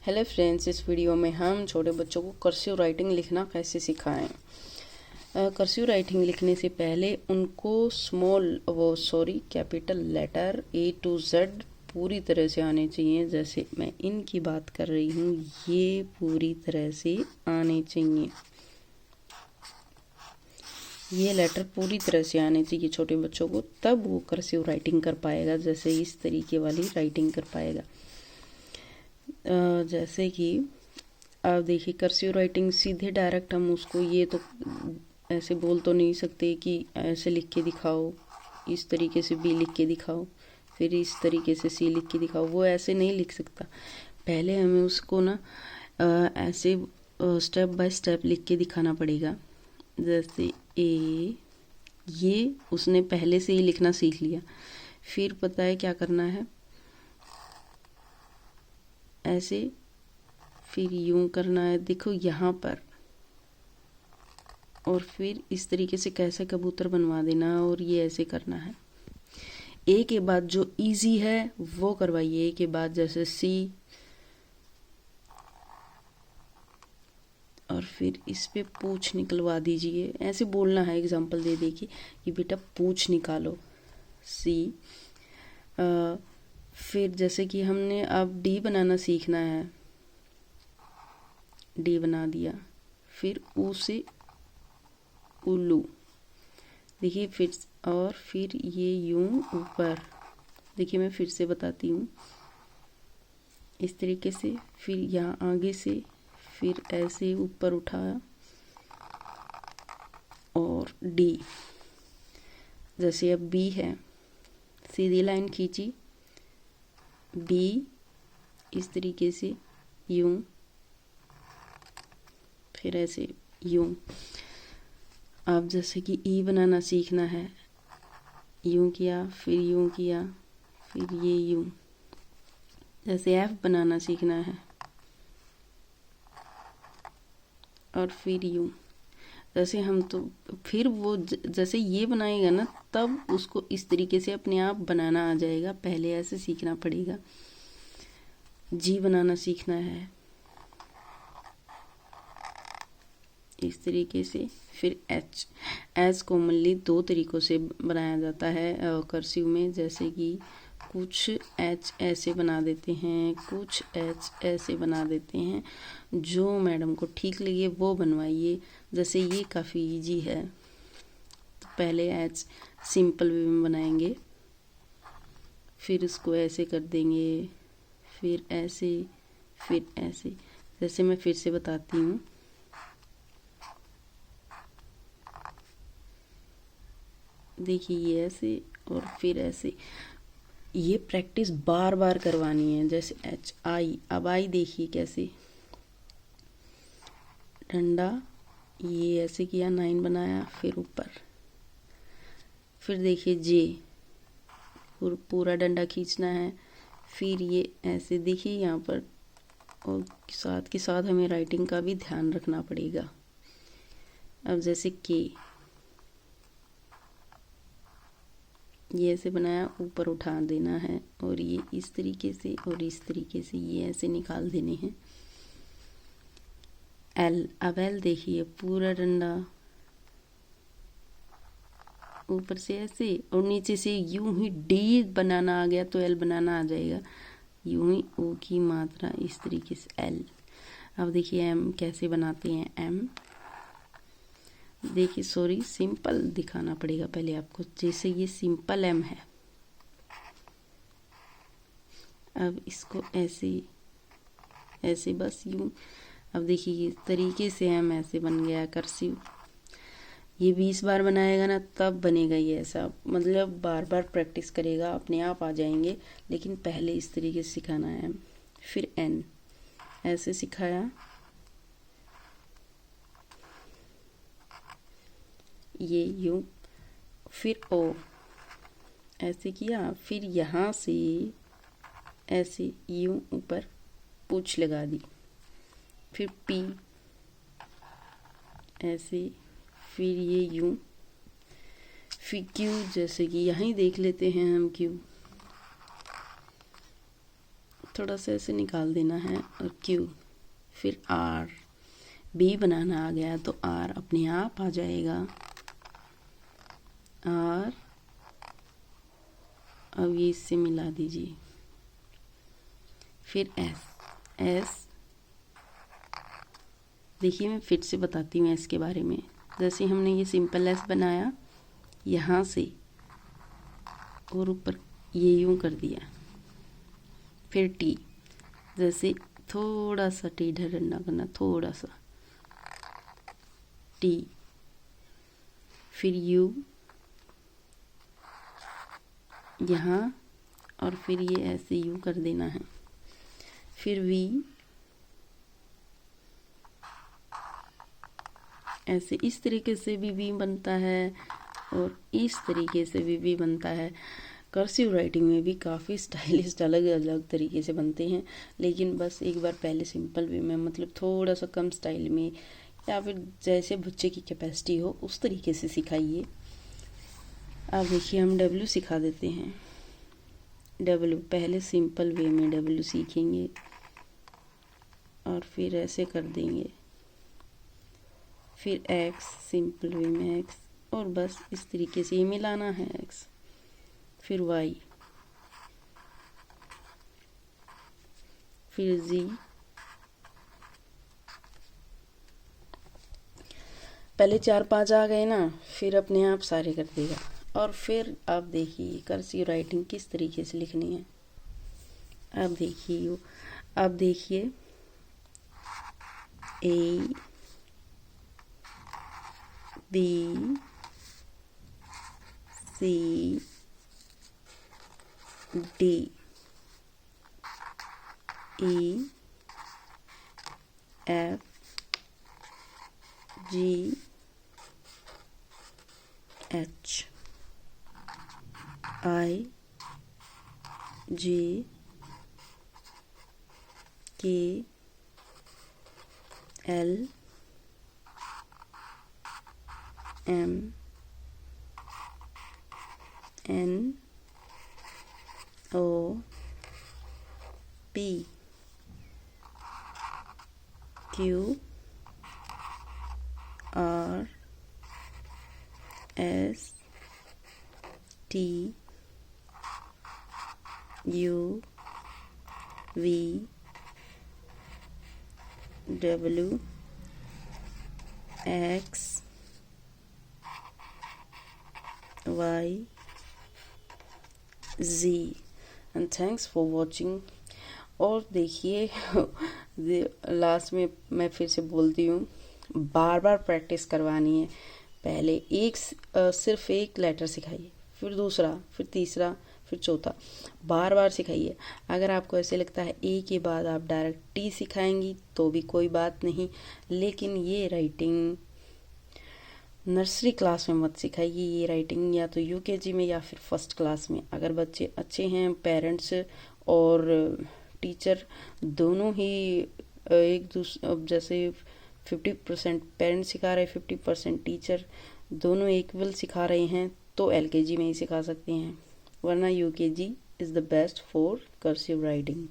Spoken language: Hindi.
हेलो फ्रेंड्स, इस वीडियो में हम छोटे बच्चों को कर्सिव राइटिंग लिखना कैसे सिखाएं। कर्सिव राइटिंग लिखने से पहले उनको capital letter A to Z पूरी तरह से आने चाहिए। जैसे मैं इनकी बात कर रही हूँ, ये पूरी तरह से आने चाहिए। ये लेटर पूरी तरह से आने चाहिए छोटे बच्चों को, तब वो कर्सिव राइटिंग कर पाएगा। जैसे इस तरीके वाली राइटिंग कर पाएगा। जैसे कि आप देखिए, कर्सिव राइटिंग सीधे डायरेक्ट हम उसको ये तो ऐसे बोल तो नहीं सकते कि ऐसे लिख के दिखाओ, इस तरीके से B लिख के दिखाओ, फिर इस तरीके से C लिख के दिखाओ। वो ऐसे नहीं लिख सकता। पहले हमें उसको ना ऐसे स्टेप बाय स्टेप लिख के दिखाना पड़ेगा। जैसे ये उसने पहले से ही लिखना सीख लिया। फिर पता है क्या करना है, ऐसे, फिर यूं करना है, देखो यहाँ पर, और फिर इस तरीके से कैसे कबूतर बनवा देना, और ये ऐसे करना है। A के बाद जो इजी है वो करवाइए। A के बाद जैसे C, और फिर इस पे पूछ निकलवा दीजिए। ऐसे बोलना है, एग्जांपल दे देखिए कि बेटा पूछ निकालो C। फिर जैसे कि हमने अब D बनाना सीखना है, D बना दिया। फिर U से उल्लू, देखिए फिर, और फिर ये यूं ऊपर। देखिए मैं फिर से बताती हूँ, इस तरीके से, फिर यहाँ आगे से, फिर ऐसे ऊपर उठाया और D। जैसे अब B है, सीधी लाइन खींची, B इस तरीके से यूं, फिर ऐसे यूं। अब जैसे कि E बनाना सीखना है, यूं किया, फिर यूं किया, फिर ये यूं। जैसे F बनाना सीखना है, और फिर यूं। जैसे हम तो फिर वो जैसे ये बनाएगा ना, तब उसको इस तरीके से अपने आप बनाना आ जाएगा। पहले ऐसे सीखना पड़ेगा। G बनाना सीखना है इस तरीके से, फिर H कॉमनली दो तरीकों से बनाया जाता है कर्सिव में। जैसे कि कुछ H ऐसे बना देते हैं, कुछ H ऐसे बना देते हैं। जो मैडम को ठीक लगे वो बनवाइए। जैसे ये काफ़ी इजी है, तो पहले H सिंपल वे में बनाएंगे, फिर इसको ऐसे कर देंगे, फिर ऐसे, फिर ऐसे। जैसे मैं फिर से बताती हूँ, देखिए ये ऐसे और फिर ऐसे। ये प्रैक्टिस बार बार करवानी है। जैसे HI, अब I देखिए कैसे, डंडा ये ऐसे किया, 9 बनाया, फिर ऊपर, फिर देखिए J, पूरा डंडा खींचना है, फिर ये ऐसे। देखिए यहाँ पर, और साथ के साथ हमें राइटिंग का भी ध्यान रखना पड़ेगा। अब जैसे K, ये ऐसे बनाया, ऊपर उठा देना है, और ये इस तरीके से और इस तरीके से ये ऐसे निकाल देने हैं। L, अब L देखिए, पूरा डंडा ऊपर से ऐसे, और नीचे से यूं ही D बनाना आ गया तो L बनाना आ जाएगा। यूं ही O की मात्रा इस तरीके से L। अब देखिए M कैसे बनाते हैं। M देखिए, सॉरी, सिंपल दिखाना पड़ेगा पहले आपको। जैसे ये सिंपल M है, अब इसको ऐसे ऐसे, बस यूं। अब देखिए इस तरीके से M ऐसे बन गया कर्सिव। ये 20 बार बनाएगा ना, तब बनेगा ये ऐसा। मतलब बार बार प्रैक्टिस करेगा, अपने आप आ जाएंगे। लेकिन पहले इस तरीके से सिखाना है। फिर N ऐसे सिखाया, ये यूं, फिर O ऐसे किया, फिर यहाँ से ऐसे यूं ऊपर पूंछ लगा दी, फिर P ऐसे, फिर ये यूं, फिर Q, जैसे कि यहीं देख लेते हैं हम Q, थोड़ा सा ऐसे निकाल देना है और क्यू, फिर आर, बी बनाना आ गया तो आर अपने आप आ जाएगा, आर, अब ये इससे मिला दीजिए, फिर एस, एस, देखिए मैं फिर से बताती हूँ एस के बारे में। जैसे हमने ये सिंपल एस बनाया यहाँ से और ऊपर ये यूं कर दिया, फिर टी, जैसे थोड़ा सा टी ढरना करना, थोड़ा सा टी, फिर यू यहाँ और फिर ये ऐसे यूं कर देना है, फिर वी, ऐसे इस तरीके से भी बनता है और इस तरीके से भी बनता है। कर्सिव राइटिंग में भी काफ़ी स्टाइलिस्ट अलग अलग तरीके से बनते हैं, लेकिन बस एक बार पहले सिंपल वे में, मतलब थोड़ा सा कम स्टाइल में, या फिर जैसे बच्चे की कैपेसिटी हो उस तरीके से सिखाइए। अब देखिए हम डब्ल्यू सिखा देते हैं। डब्ल्यू पहले सिंपल वे में डब्ल्यू सीखेंगे और फिर ऐसे कर देंगे, फिर एक्स सिंपल वे में एक्स, और बस इस तरीके से ये मिलाना है एक्स, फिर वाई, फिर जी, पहले 4-5 आ गए ना, फिर अपने आप सारे कर देगा। और फिर आप देखिए कर्सिव राइटिंग किस तरीके से लिखनी है। अब देखिए A, B, C, D, E, F, G, H, I, J, K, L, M, N, O, P, Q, R, S, T, U, V, W, X, Y, Z. And thanks for watching. और देखिए लास्ट में मैं फिर से बोलती हूँ, बार बार प्रैक्टिस करवानी है। पहले सिर्फ एक लेटर सिखाइए, फिर दूसरा, फिर तीसरा, फिर चौथा, बार बार सिखाइए। अगर आपको ऐसे लगता है ए के बाद आप डायरेक्ट टी सिखाएंगी तो भी कोई बात नहीं, लेकिन ये राइटिंग नर्सरी क्लास में मत सिखाइए। ये राइटिंग या तो यूकेजी में या फिर फर्स्ट क्लास में। अगर बच्चे अच्छे हैं, पेरेंट्स और टीचर दोनों ही एक दूसरे, जैसे 50% पेरेंट्स सिखा रहे हैं, 50% टीचर, दोनों इक्वल सिखा रहे हैं, तो एलकेजी में ही सिखा सकते हैं, वरना UKG is the best for cursive writing.